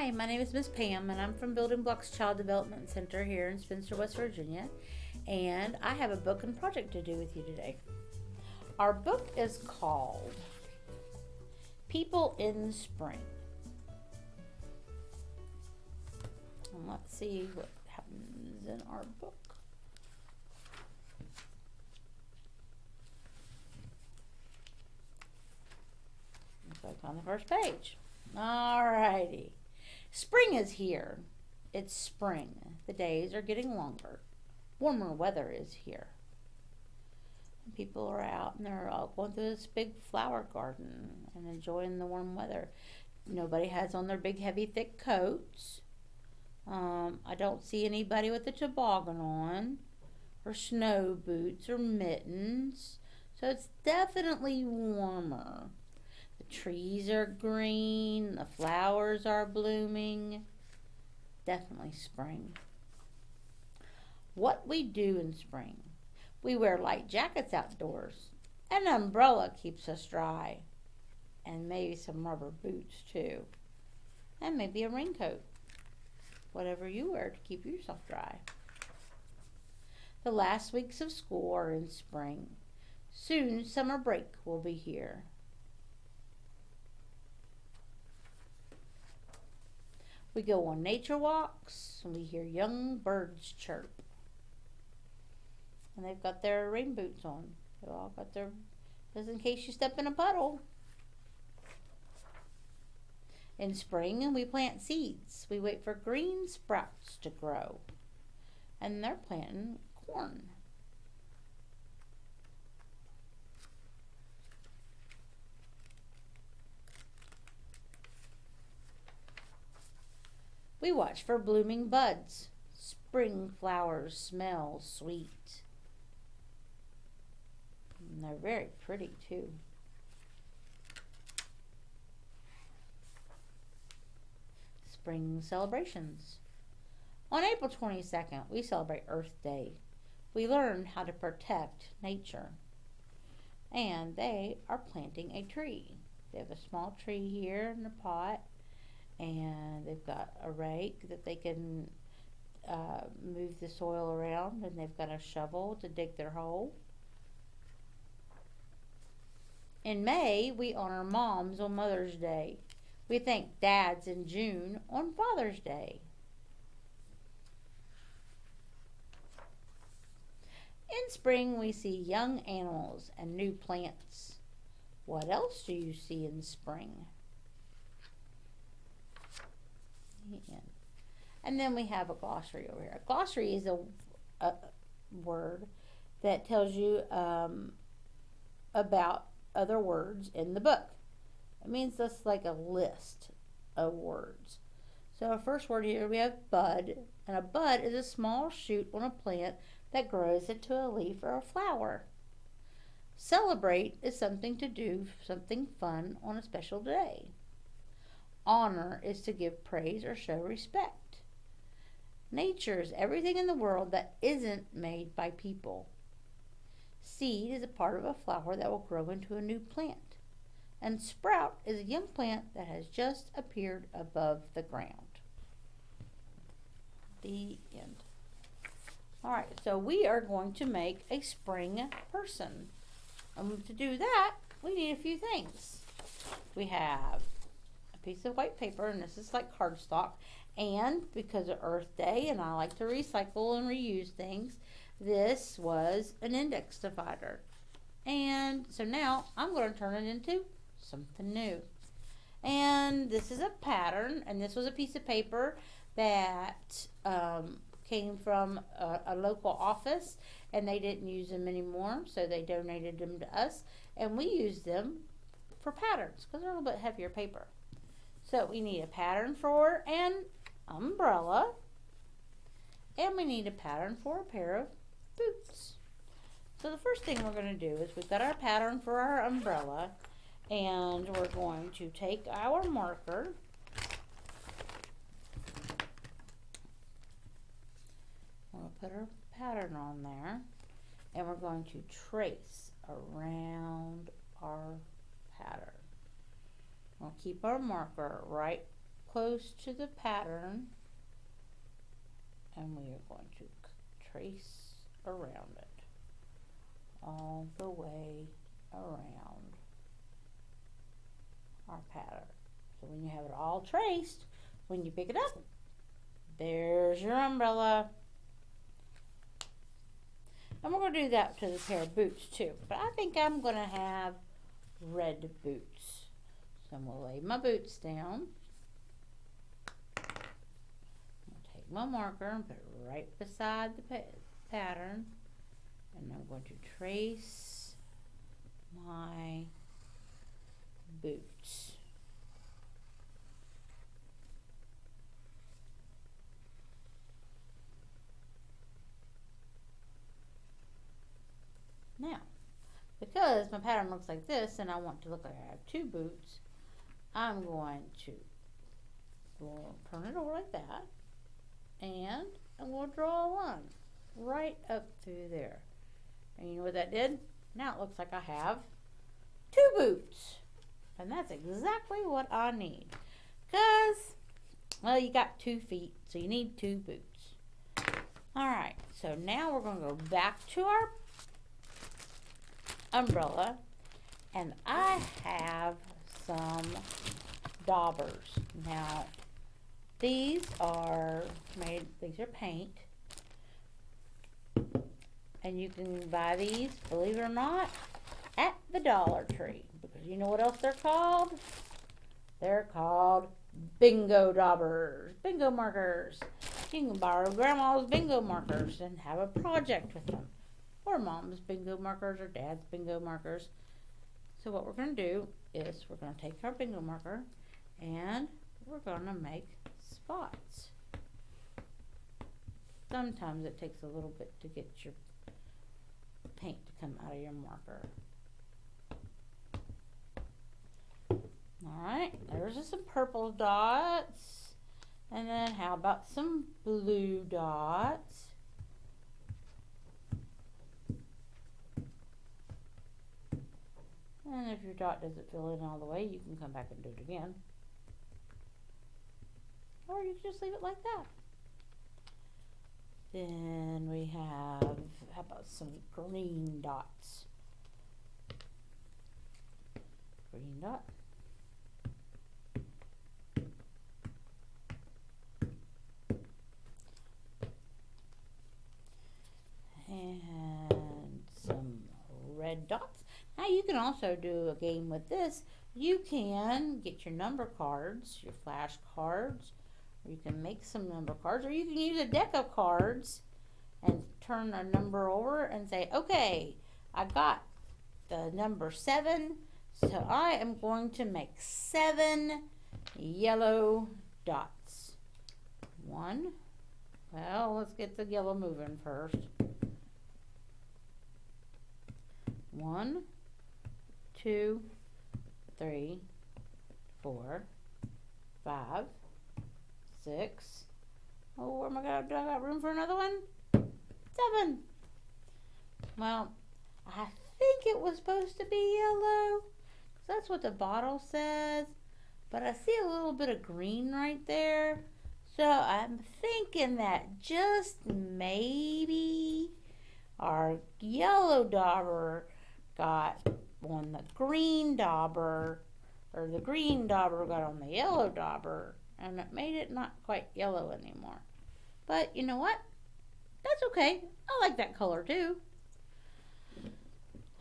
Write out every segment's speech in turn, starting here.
Hi, my name is Miss Pam, and I'm from Building Blocks Child Development Center here in Spencer, West Virginia, and I have a book and project to do with you today. Our book is called People in Spring. And let's see what happens in our book. Click on the first page. Alrighty. Spring is here. It's spring. The days are getting longer. Warmer weather is here. People are out and they're all going through this big flower garden and enjoying the warm weather. Nobody has on their big, heavy, thick coats. I don't see anybody with a toboggan on or snow boots or mittens. So it's definitely warmer. The trees are green. The flowers are blooming. Definitely spring. What we do in spring. We wear light jackets outdoors. An umbrella keeps us dry. And maybe some rubber boots too. And maybe a raincoat. Whatever you wear to keep yourself dry. The last weeks of school are in spring. Soon summer break will be here. We go on nature walks and we hear young birds chirp. And they've got their rain boots on. They've all got their, just in case you step in a puddle. In spring, we plant seeds. We wait for green sprouts to grow. And they're planting corn. We watch for blooming buds. Spring flowers smell sweet. And they're very pretty too. Spring celebrations. On April 22nd, we celebrate Earth Day. We learn how to protect nature. And they are planting a tree. They have a small tree here in the pot. And they've got a rake that they can move the soil around. And they've got a shovel to dig their hole. In May, we honor moms on Mother's Day. We thank dads in June on Father's Day. In spring, we see young animals and new plants. What else do you see in spring? And then we have a glossary over here. A glossary is a word that tells you about other words in the book. It means that's like a list of words. So our first word here we have bud. And a bud is a small shoot on a plant that grows into a leaf or a flower. Celebrate is something to do, something fun on a special day. Honor is to give praise or show respect. Nature is everything in the world that isn't made by people. Seed is a part of a flower that will grow into a new plant. And sprout is a young plant that has just appeared above the ground. The end. Alright, so we are going to make a spring person. And to do that, we need a few things. We have a piece of white paper, and this is like cardstock. And because of Earth Day, and I like to recycle and reuse things, this was an index divider. And so now I'm going to turn it into something new. And this is a pattern, and this was a piece of paper that came from a local office, and they didn't use them anymore, so they donated them to us, and we use them for patterns because they're a little bit heavier paper. So we need a pattern for an umbrella, and we need a pattern for a pair of boots. So the first thing we're going to do is we've got our pattern for our umbrella, and we're going to take our marker, we'll put our pattern on there, and we're going to trace around our pattern. We'll keep our marker right close to the pattern, and we are going to trace around it all the way around our pattern. So when you have it all traced, when you pick it up, there's your umbrella. And we're going to do that to the pair of boots too. But I think I'm going to have red boots. So I'm going to lay my boots down. I'm going to take my marker and put it right beside the pattern. And I'm going to trace my boots. Now, because my pattern looks like this and I want to look like I have two boots, I'm going to turn it over like that, and I'm going to draw a line right up through there. And you know what that did? Now it looks like I have two boots. And that's exactly what I need. Because, well, you got 2 feet, so you need 2 boots. Alright, so now we're going to go back to our umbrella, and I have some daubers. Now, these are paint, and you can buy these, believe it or not, at the Dollar Tree, because you know what else they're called? They're called bingo daubers, bingo markers. You can borrow grandma's bingo markers and have a project with them. Or mom's bingo markers or dad's bingo markers. So what we're going to do is we're going to take our bingo marker and we're going to make spots. Sometimes it takes a little bit to get your paint to come out of your marker. Alright, there's just some purple dots. And then how about some blue dots? And if your dot doesn't fill in all the way, you can come back and do it again. Or you can just leave it like that. Then we have, how about some green dots? Green dot. And some red dots. Now you can also do a game with this. You can get your number cards, your flash cards, or you can make some number cards, or you can use a deck of cards and turn a number over and say, okay, I got the number 7, so I am going to make 7 yellow dots. 1, well, let's get the yellow moving first. 1, 2, 3, 4, 5, 6. Oh, where am I going? Do I got room for another one? 7. Well, I think it was supposed to be yellow, 'cause that's what the bottle says. But I see a little bit of green right there. So I'm thinking that just maybe our yellow dauber got on the green dauber, or the green dauber got on the yellow dauber, and it made it not quite yellow anymore. But you know what? That's okay. I like that color too.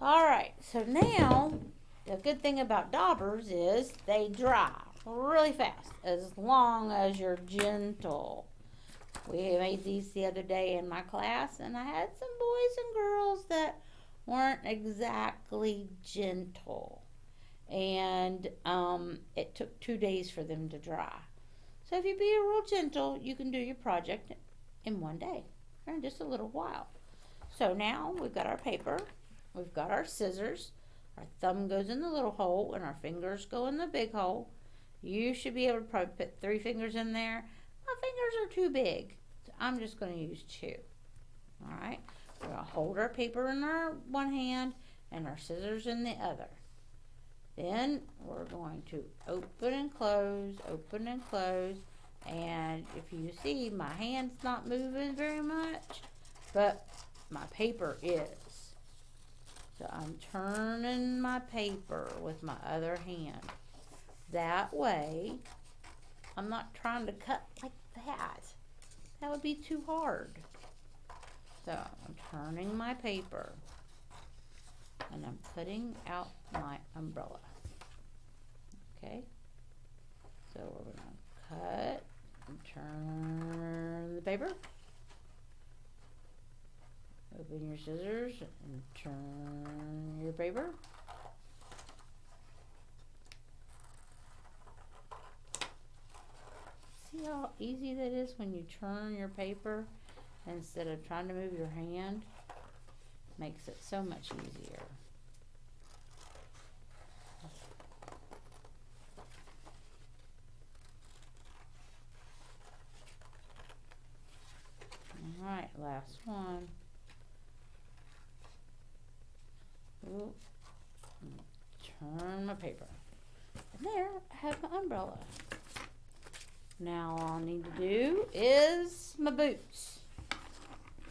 Alright, so now the good thing about daubers is they dry really fast as long as you're gentle. We made these the other day in my class, and I had some boys and girls that weren't exactly gentle, and it took 2 days for them to dry. So if you be real gentle, you can do your project in 1 day, or in just a little while. So now we've got our paper, we've got our scissors, our thumb goes in the little hole, and our fingers go in the big hole. You should be able to probably put 3 fingers in there. My fingers are too big, so I'm just going to use 2. Alright, we're going to hold our paper in our one hand and our scissors in the other. Then we're going to open and close, and if you see, my hand's not moving very much, but my paper is. So I'm turning my paper with my other hand. That way, I'm not trying to cut like that. That would be too hard. So I'm turning my paper and I'm cutting out my umbrella. Okay, so we're going to cut and turn the paper. Open your scissors and turn your paper. See how easy that is when you turn your paper instead of trying to move your hand? Makes it so much easier. Alright, last one. Ooh. Turn my paper. And there I have my umbrella. Now all I need to do is my boots.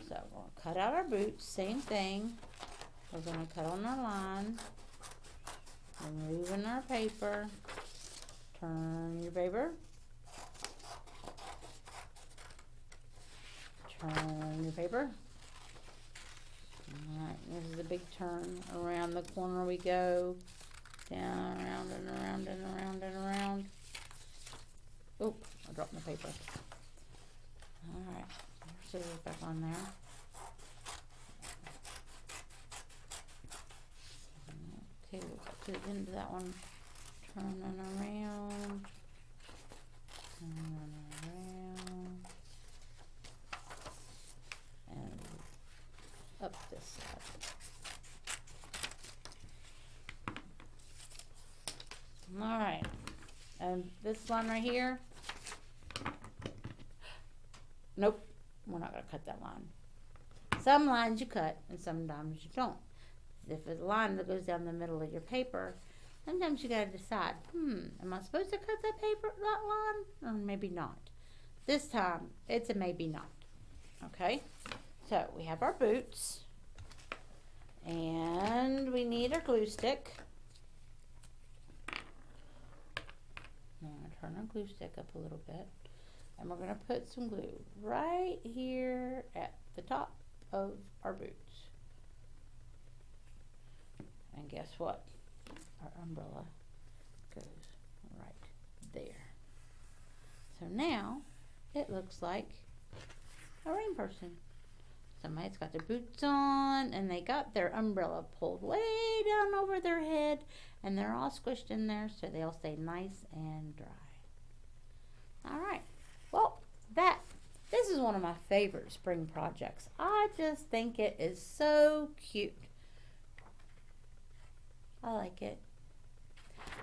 So we're going to cut out our boots, same thing. We're going to cut on our line, removing our paper, turn your paper, turn your paper. Alright, this is a big turn. Around the corner we go, down, around and around and around and around. Oh, I dropped my paper. Alright, scissors back on there. Okay, we'll get to the end of that one. Turning around. Turning around. And up this side. Alright, and this line right here, nope, we're not going to cut that line. Some lines you cut and sometimes you don't. If it's a line that goes down the middle of your paper, sometimes you got to decide, am I supposed to cut that line or maybe not? This time, it's a maybe not. Okay, so we have our boots and we need our glue stick. I'm going to turn our glue stick up a little bit and we're going to put some glue right here at the top of our boots. And guess what? Our umbrella goes right there. So now it looks like a rain person. Somebody's got their boots on and they got their umbrella pulled way down over their head and they're all squished in there so they'll stay nice and dry. Alright, well this is one of my favorite spring projects. I just think it is so cute. I like it.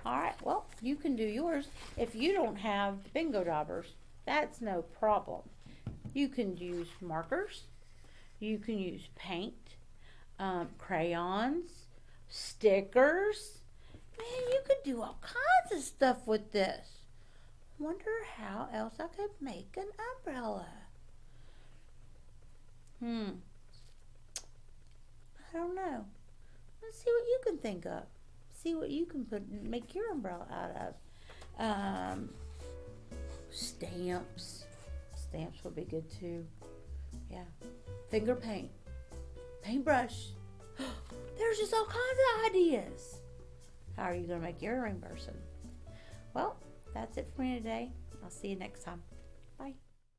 Alright, well, you can do yours. If you don't have bingo daubers, that's no problem. You can use markers. You can use paint, crayons, stickers. Man, you could do all kinds of stuff with this. Wonder how else I could make an umbrella. I don't know. Let's see what you can think of. See what you can make your umbrella out of. Stamps. Stamps would be good too. Yeah. Finger paint. Paintbrush. There's just all kinds of ideas. How are you going to make your rain person? Well, that's it for me today. I'll see you next time. Bye.